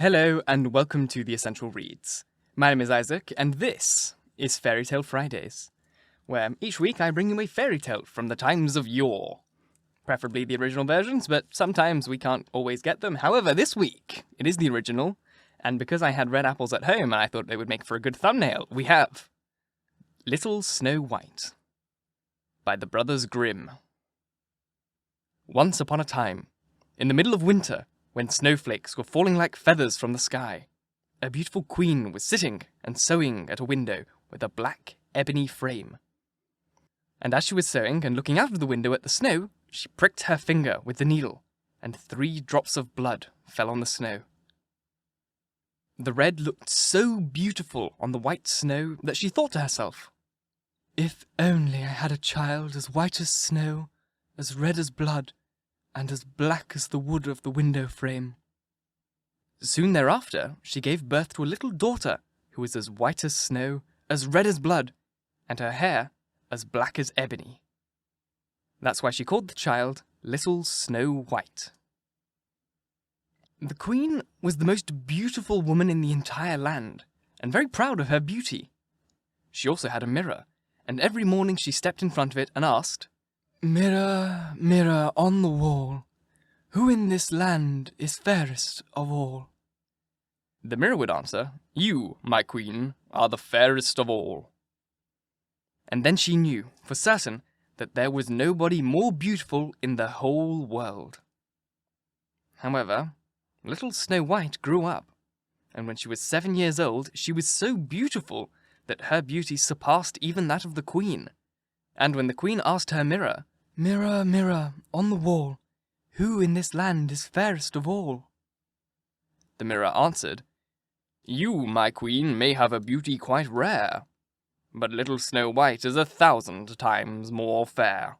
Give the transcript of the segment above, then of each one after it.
Hello and welcome to the Essential Reads. My name is Isaac and this is Fairy Tale Fridays, where each week I bring you a fairy tale from the times of yore. Preferably the original versions, but sometimes we can't always get them. However, this week it is the original, and because I had red apples at home and I thought they would make for a good thumbnail, we have Little Snow White by the Brothers Grimm. Once upon a time, in the middle of winter, when snowflakes were falling like feathers from the sky, a beautiful queen was sitting and sewing at a window with a black ebony frame. And as she was sewing and looking out of the window at the snow, she pricked her finger with the needle, and 3 drops of blood fell on the snow. The red looked so beautiful on the white snow that she thought to herself, "If only I had a child as white as snow, as red as blood, and as black as the wood of the window frame." Soon thereafter, she gave birth to a little daughter who was as white as snow, as red as blood, and her hair as black as ebony. That's why she called the child Little Snow White. The queen was the most beautiful woman in the entire land, and very proud of her beauty. She also had a mirror, and every morning she stepped in front of it and asked, "Mirror, mirror on the wall, who in this land is fairest of all?" The mirror would answer, "You, my queen, are the fairest of all." And then she knew, for certain, that there was nobody more beautiful in the whole world. However, little Snow White grew up, and when she was 7 years old, she was so beautiful that her beauty surpassed even that of the queen. And when the queen asked her mirror, "Mirror, mirror on the wall, who in this land is fairest of all?" the mirror answered, "You, my queen, may have a beauty quite rare, but little Snow White is 1,000 times more fair."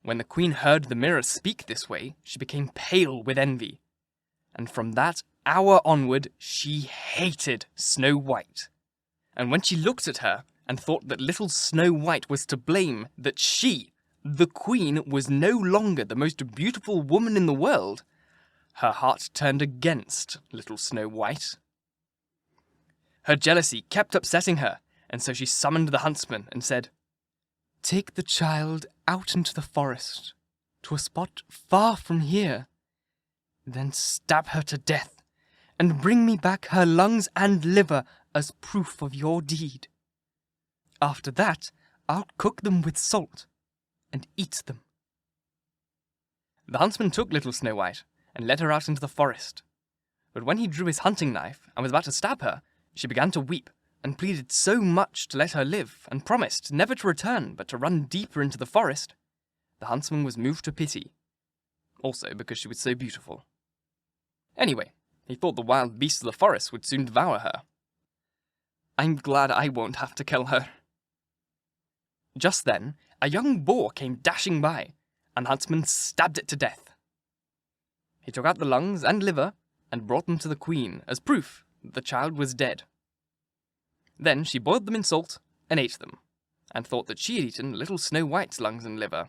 When the queen heard the mirror speak this way, she became pale with envy, and from that hour onward she hated Snow White. And when she looked at her and thought that little Snow White was to blame, that she, the queen, was no longer the most beautiful woman in the world, her heart turned against little Snow White. Her jealousy kept upsetting her, and so she summoned the huntsman and said, "Take the child out into the forest, to a spot far from here. Then stab her to death, and bring me back her lungs and liver as proof of your deed. After that, I'll cook them with salt and eat them." The huntsman took little Snow White and led her out into the forest. But when he drew his hunting knife and was about to stab her, she began to weep and pleaded so much to let her live and promised never to return but to run deeper into the forest. The huntsman was moved to pity, also because she was so beautiful. Anyway, he thought the wild beasts of the forest would soon devour her. "I'm glad I won't have to kill her." Just then, a young boar came dashing by, and the huntsman stabbed it to death. He took out the lungs and liver and brought them to the queen as proof that the child was dead. Then she boiled them in salt and ate them, and thought that she had eaten little Snow White's lungs and liver.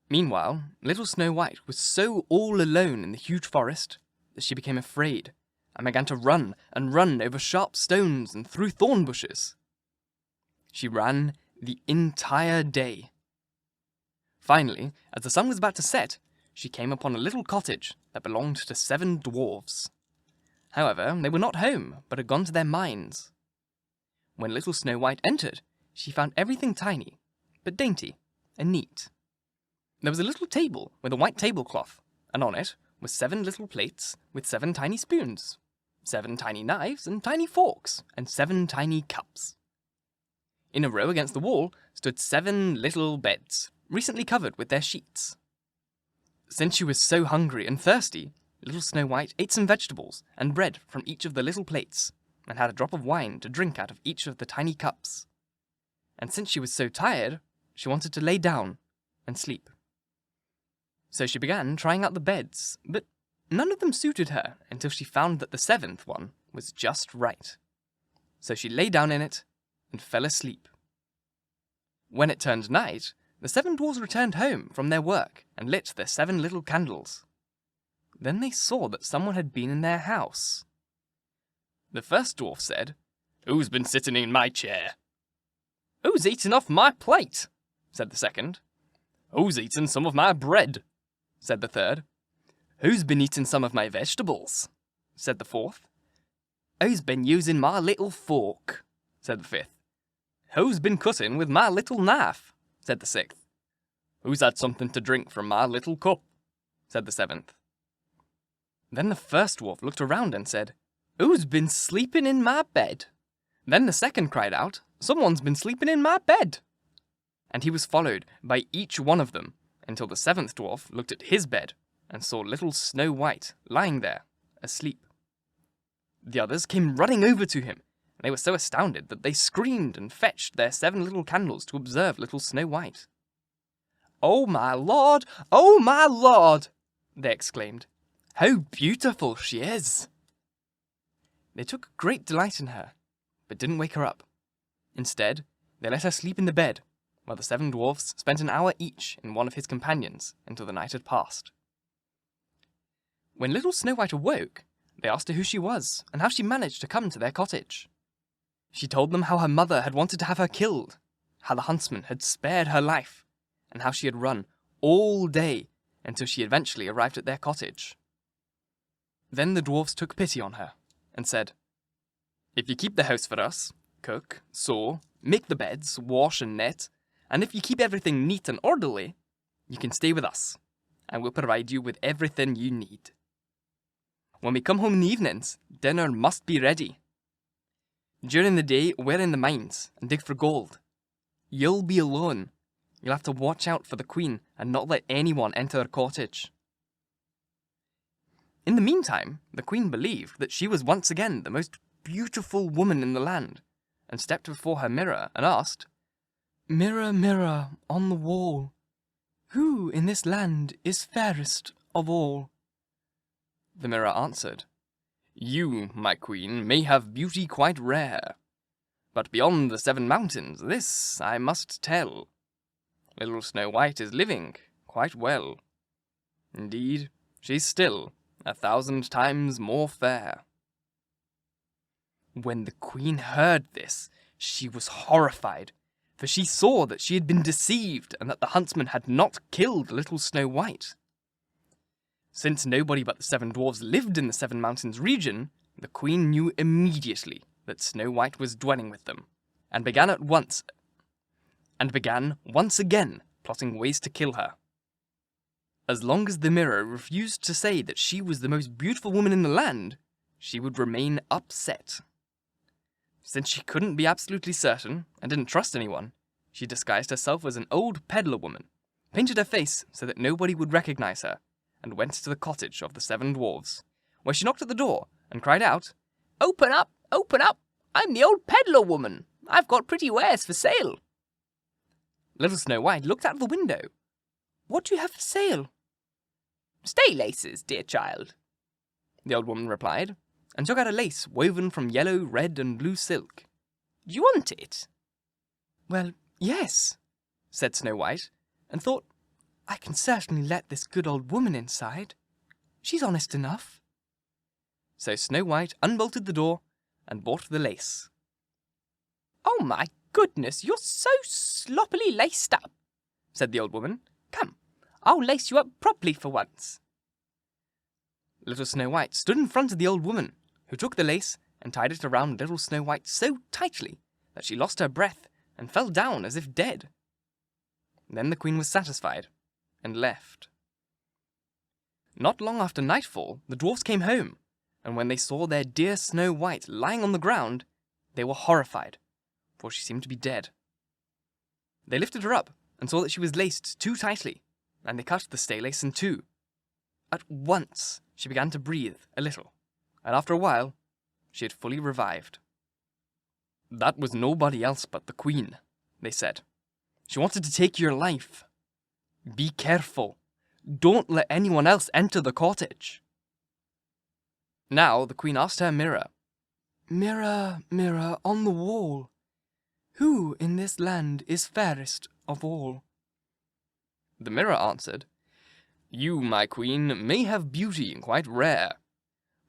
Meanwhile, little Snow White was so all alone in the huge forest that she became afraid and began to run and run over sharp stones and through thorn bushes. She ran the entire day. Finally, as the sun was about to set, she came upon a little cottage that belonged to 7 dwarves. However, they were not home, but had gone to their mines. When little Snow White entered, she found everything tiny, but dainty and neat. There was a little table with a white tablecloth, and on it were 7 little plates with 7 tiny spoons, 7 tiny knives and tiny forks, and 7 tiny cups. In a row against the wall stood 7 little beds, recently covered with their sheets. Since she was so hungry and thirsty, little Snow White ate some vegetables and bread from each of the little plates, and had a drop of wine to drink out of each of the tiny cups. And since she was so tired, she wanted to lay down and sleep. So she began trying out the beds, but none of them suited her until she found that the 7th one was just right. So she lay down in it and fell asleep. When it turned night, the 7 dwarfs returned home from their work and lit their 7 little candles. Then they saw that someone had been in their house. The first dwarf said, "Who's been sitting in my chair?" "Who's eaten off my plate?" said the second. "Who's eaten some of my bread?" said the third. "Who's been eating some of my vegetables?" said the fourth. "Who's been using my little fork?" said the fifth. "Who's been cutting with my little knife?" said the sixth. "Who's had something to drink from my little cup?" said the seventh. Then the first dwarf looked around and said, "Who's been sleeping in my bed?" Then the second cried out, "Someone's been sleeping in my bed." And he was followed by each one of them, until the seventh dwarf looked at his bed and saw little Snow White lying there, asleep. The others came running over to him, and they were so astounded that they screamed and fetched their 7 little candles to observe little Snow White. "Oh my lord! Oh my lord!" they exclaimed. "How beautiful she is!" They took great delight in her, but didn't wake her up. Instead, they let her sleep in the bed, while the 7 dwarfs spent an hour each in one of his companions until the night had passed. When little Snow White awoke, they asked her who she was and how she managed to come to their cottage. She told them how her mother had wanted to have her killed, how the huntsman had spared her life, and how she had run all day until she eventually arrived at their cottage. Then the dwarfs took pity on her and said, "If you keep the house for us, cook, sew, make the beds, wash and knit, and if you keep everything neat and orderly, you can stay with us, and we'll provide you with everything you need. When we come home in the evenings, dinner must be ready. During the day, we're in the mines and dig for gold. You'll be alone. You'll have to watch out for the queen and not let anyone enter her cottage." In the meantime, the queen believed that she was once again the most beautiful woman in the land, and stepped before her mirror and asked, "Mirror, mirror on the wall, who in this land is fairest of all?" The mirror answered, "You, my queen, may have beauty quite rare, but beyond the 7 mountains this I must tell. Little Snow White is living quite well. Indeed, she's still 1,000 times more fair." When the queen heard this, she was horrified, for she saw that she had been deceived and that the huntsman had not killed little Snow White. Since nobody but the 7 dwarves lived in the 7 mountains region, the queen knew immediately that Snow White was dwelling with them, and began once again plotting ways to kill her. As long as the mirror refused to say that she was the most beautiful woman in the land, she would remain upset. Since she couldn't be absolutely certain, and didn't trust anyone, she disguised herself as an old peddler woman, painted her face so that nobody would recognize her, and went to the cottage of the 7 dwarves, where she knocked at the door and cried out, "Open up! Open up! I'm the old peddler woman! I've got pretty wares for sale!" Little Snow White looked out of the window. "What do you have for sale?" "Stay laces, dear child," the old woman replied, and took out a lace woven from yellow, red, and blue silk. "Do you want it?" "Well, yes," said Snow White, and thought, "I can certainly let this good old woman inside. She's honest enough." So Snow White unbolted the door and bought the lace. "Oh my goodness, you're so sloppily laced up," said the old woman. "Come, I'll lace you up properly for once." Little Snow White stood in front of the old woman, who took the lace and tied it around little Snow White so tightly that she lost her breath and fell down as if dead. Then the queen was satisfied and left. Not long after nightfall, the dwarfs came home, and when they saw their dear Snow White lying on the ground, they were horrified, for she seemed to be dead. They lifted her up and saw that she was laced too tightly, and they cut the stay lace in 2. At once, she began to breathe a little, and after a while, she had fully revived. "That was nobody else but the queen," they said. "She wanted to take your life. Be careful. Don't let anyone else enter the cottage." Now the queen asked her mirror, "Mirror, mirror on the wall, who in this land is fairest of all?" The mirror answered, You, my queen, may have beauty quite rare,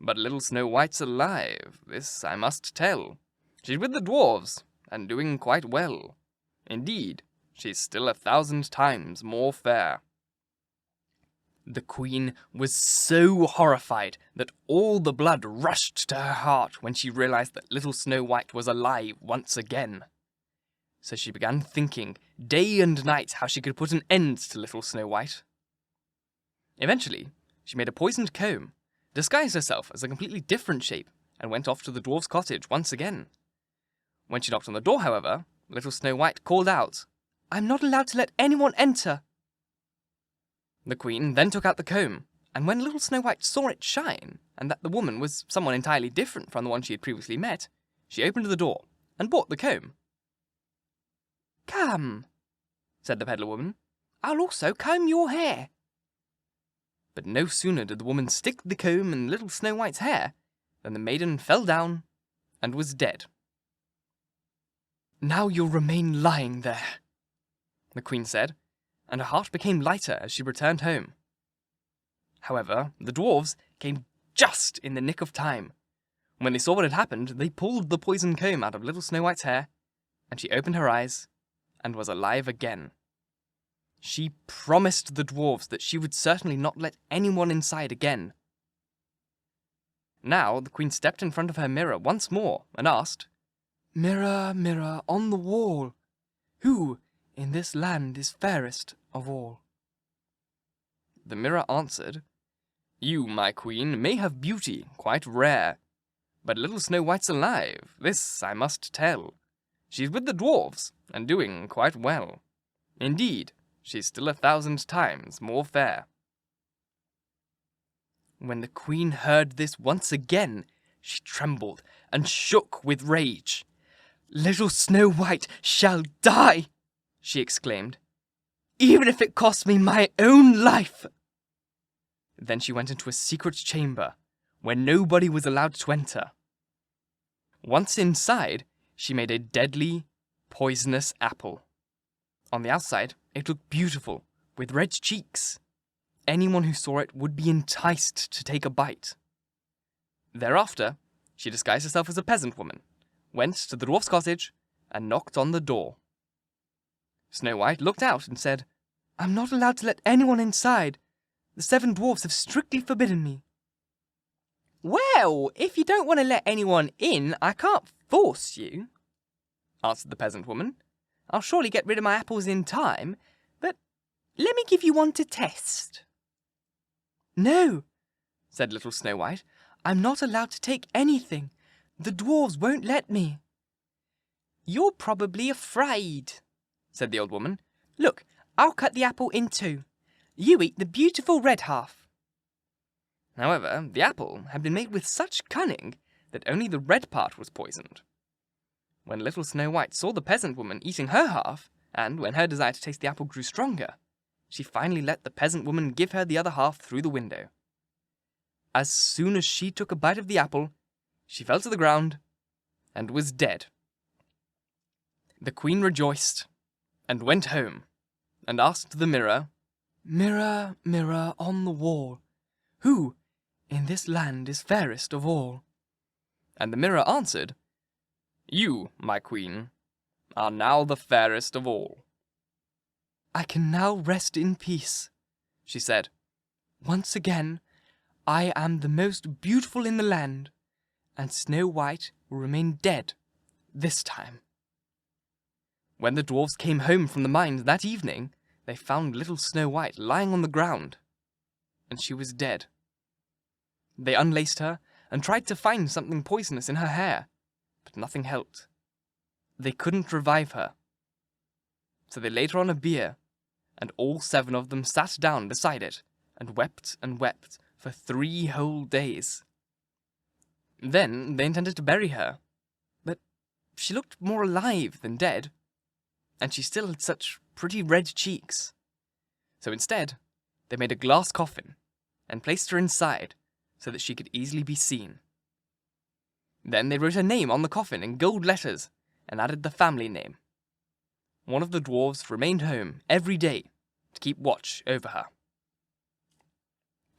but little Snow White's alive, this I must tell. She's with the dwarves, and doing quite well. Indeed, she's still 1,000 times more fair. The queen was so horrified that all the blood rushed to her heart when she realized that little Snow White was alive once again. So she began thinking day and night how she could put an end to little Snow White. Eventually, she made a poisoned comb, disguised herself as a completely different shape, and went off to the dwarf's cottage once again. When she knocked on the door, however, little Snow White called out, "I'm not allowed to let anyone enter." The queen then took out the comb, and when little Snow White saw it shine, and that the woman was someone entirely different from the one she had previously met, she opened the door and bought the comb. "Come," said the peddler woman, "I'll also comb your hair." But no sooner did the woman stick the comb in little Snow White's hair than the maiden fell down and was dead. "Now you'll remain lying there," the queen said, and her heart became lighter as she returned home. However, the dwarves came just in the nick of time. When they saw what had happened, they pulled the poisoned comb out of little Snow White's hair, and she opened her eyes and was alive again. She promised the dwarves that she would certainly not let anyone inside again. Now the queen stepped in front of her mirror once more and asked, "Mirror, mirror on the wall, who in this land is fairest of all?" The mirror answered, "You, my queen, may have beauty quite rare, but little Snow White's alive, this I must tell. She's with the dwarves, and doing quite well. Indeed, she's still 1,000 times more fair." When the queen heard this once again, she trembled and shook with rage. "Little Snow White shall die," she exclaimed, "even if it costs me my own life." Then she went into a secret chamber, where nobody was allowed to enter. Once inside, she made a deadly, poisonous apple. On the outside, it looked beautiful, with red cheeks. Anyone who saw it would be enticed to take a bite. Thereafter, she disguised herself as a peasant woman, went to the dwarf's cottage, and knocked on the door. Snow White looked out and said, "I'm not allowed to let anyone inside. The 7 dwarfs have strictly forbidden me." "Well, if you don't want to let anyone in, I can't force you," answered the peasant woman. "I'll surely get rid of my apples in time, but let me give you one to test." "No," said little Snow White, "I'm not allowed to take anything. The dwarves won't let me." "You're probably afraid," said the old woman. "Look, I'll cut the apple in 2. You eat the beautiful red half." However, the apple had been made with such cunning that only the red part was poisoned. When little Snow White saw the peasant woman eating her half, and when her desire to taste the apple grew stronger, she finally let the peasant woman give her the other half through the window. As soon as she took a bite of the apple, she fell to the ground and was dead. The queen rejoiced and went home and asked the mirror, "Mirror, mirror on the wall, who in this land is fairest of all?" And the mirror answered, "You, my queen, are now the fairest of all." "I can now rest in peace," she said. "Once again, I am the most beautiful in the land, and Snow White will remain dead this time." When the dwarfs came home from the mines that evening, they found little Snow White lying on the ground, and she was dead. They unlaced her and tried to find something poisonous in her hair, but nothing helped. They couldn't revive her. So they laid her on a bier, and all 7 of them sat down beside it and wept for 3 whole days. Then they intended to bury her, but she looked more alive than dead, and she still had such pretty red cheeks. So instead, they made a glass coffin and placed her inside so that she could easily be seen. Then they wrote her name on the coffin in gold letters and added the family name. One of the dwarves remained home every day to keep watch over her.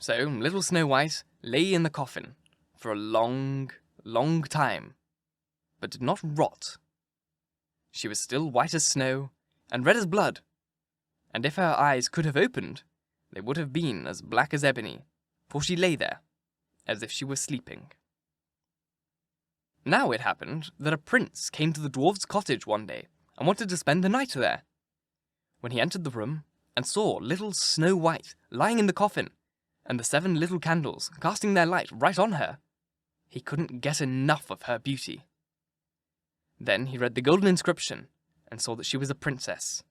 So little Snow White lay in the coffin for a long, long time, but did not rot. She was still white as snow and red as blood, and if her eyes could have opened, they would have been as black as ebony, for she lay there, as if she were sleeping. Now it happened that a prince came to the dwarves' cottage one day and wanted to spend the night there. When he entered the room and saw little Snow White lying in the coffin, and the 7 little candles casting their light right on her, he couldn't get enough of her beauty. Then he read the golden inscription and saw that she was a princess.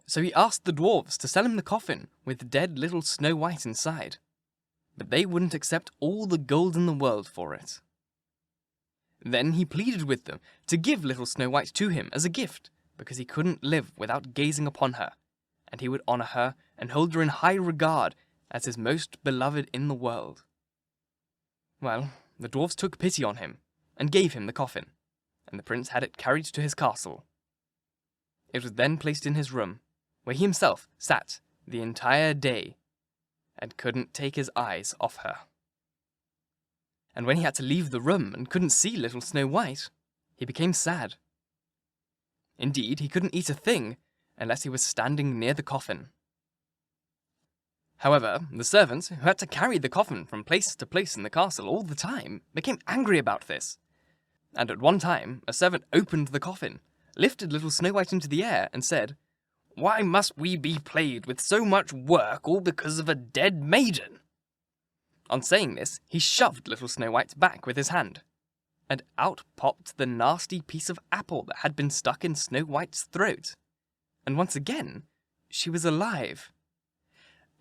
So he asked the dwarves to sell him the coffin with dead little Snow White inside, but they wouldn't accept all the gold in the world for it. Then he pleaded with them to give little Snow White to him as a gift, because he couldn't live without gazing upon her, and he would honour her and hold her in high regard as his most beloved in the world. Well, the dwarves took pity on him and gave him the coffin, and the prince had it carried to his castle. It was then placed in his room, where he himself sat the entire day and couldn't take his eyes off her. And when he had to leave the room and couldn't see little Snow White, he became sad. Indeed, he couldn't eat a thing unless he was standing near the coffin. However, the servants, who had to carry the coffin from place to place in the castle all the time, became angry about this. And at one time, a servant opened the coffin, lifted little Snow White into the air, and said, "Why must we be plagued with so much work all because of a dead maiden?" On saying this, he shoved little Snow White back with his hand, and out popped the nasty piece of apple that had been stuck in Snow White's throat. And once again, she was alive.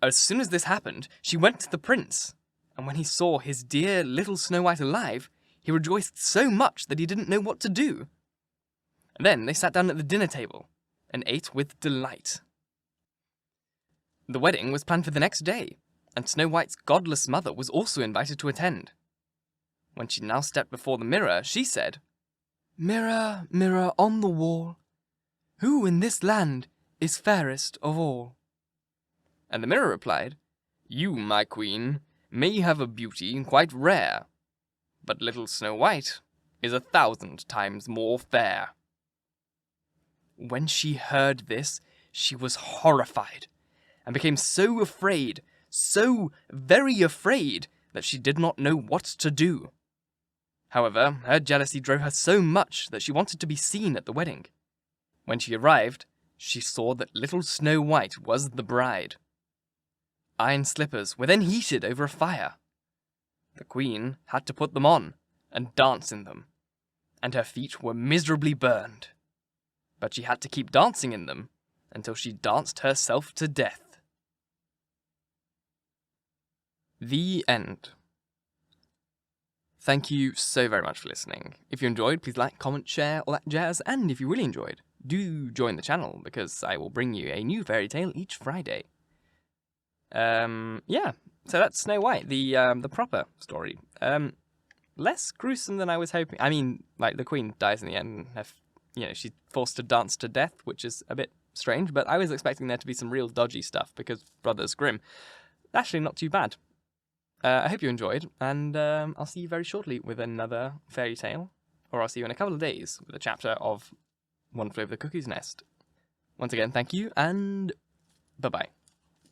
As soon as this happened, she went to the prince, and when he saw his dear little Snow White alive, he rejoiced so much that he didn't know what to do. And then they sat down at the dinner table and ate with delight. The wedding was planned for the next day, and Snow White's godless mother was also invited to attend. When she now stepped before the mirror, she said, "Mirror, mirror on the wall, who in this land is fairest of all?" And the mirror replied, "You, my queen, may have a beauty quite rare, but little Snow White is 1,000 times more fair." When she heard this, she was horrified, and became so afraid, so very afraid, that she did not know what to do. However, her jealousy drove her so much that she wanted to be seen at the wedding. When she arrived, she saw that little Snow White was the bride. Iron slippers were then heated over a fire. The queen had to put them on and dance in them, and her feet were miserably burned. But she had to keep dancing in them until she danced herself to death. The end. Thank you so very much for listening. If you enjoyed, please like, comment, share, all that jazz, and if you really enjoyed, do join the channel, because I will bring you a new fairy tale each Friday. Yeah, so that's Snow White, the proper story. Less gruesome than I was hoping. I mean, like, the queen dies in the end, and she's forced to dance to death, which is a bit strange, but I was expecting there to be some real dodgy stuff, because Brothers Grimm. Actually, not too bad. I hope you enjoyed, and I'll see you very shortly with another fairy tale, or I'll see you in a couple of days with a chapter of One Flew Over the Cuckoo's Nest. Once again, thank you, and bye-bye.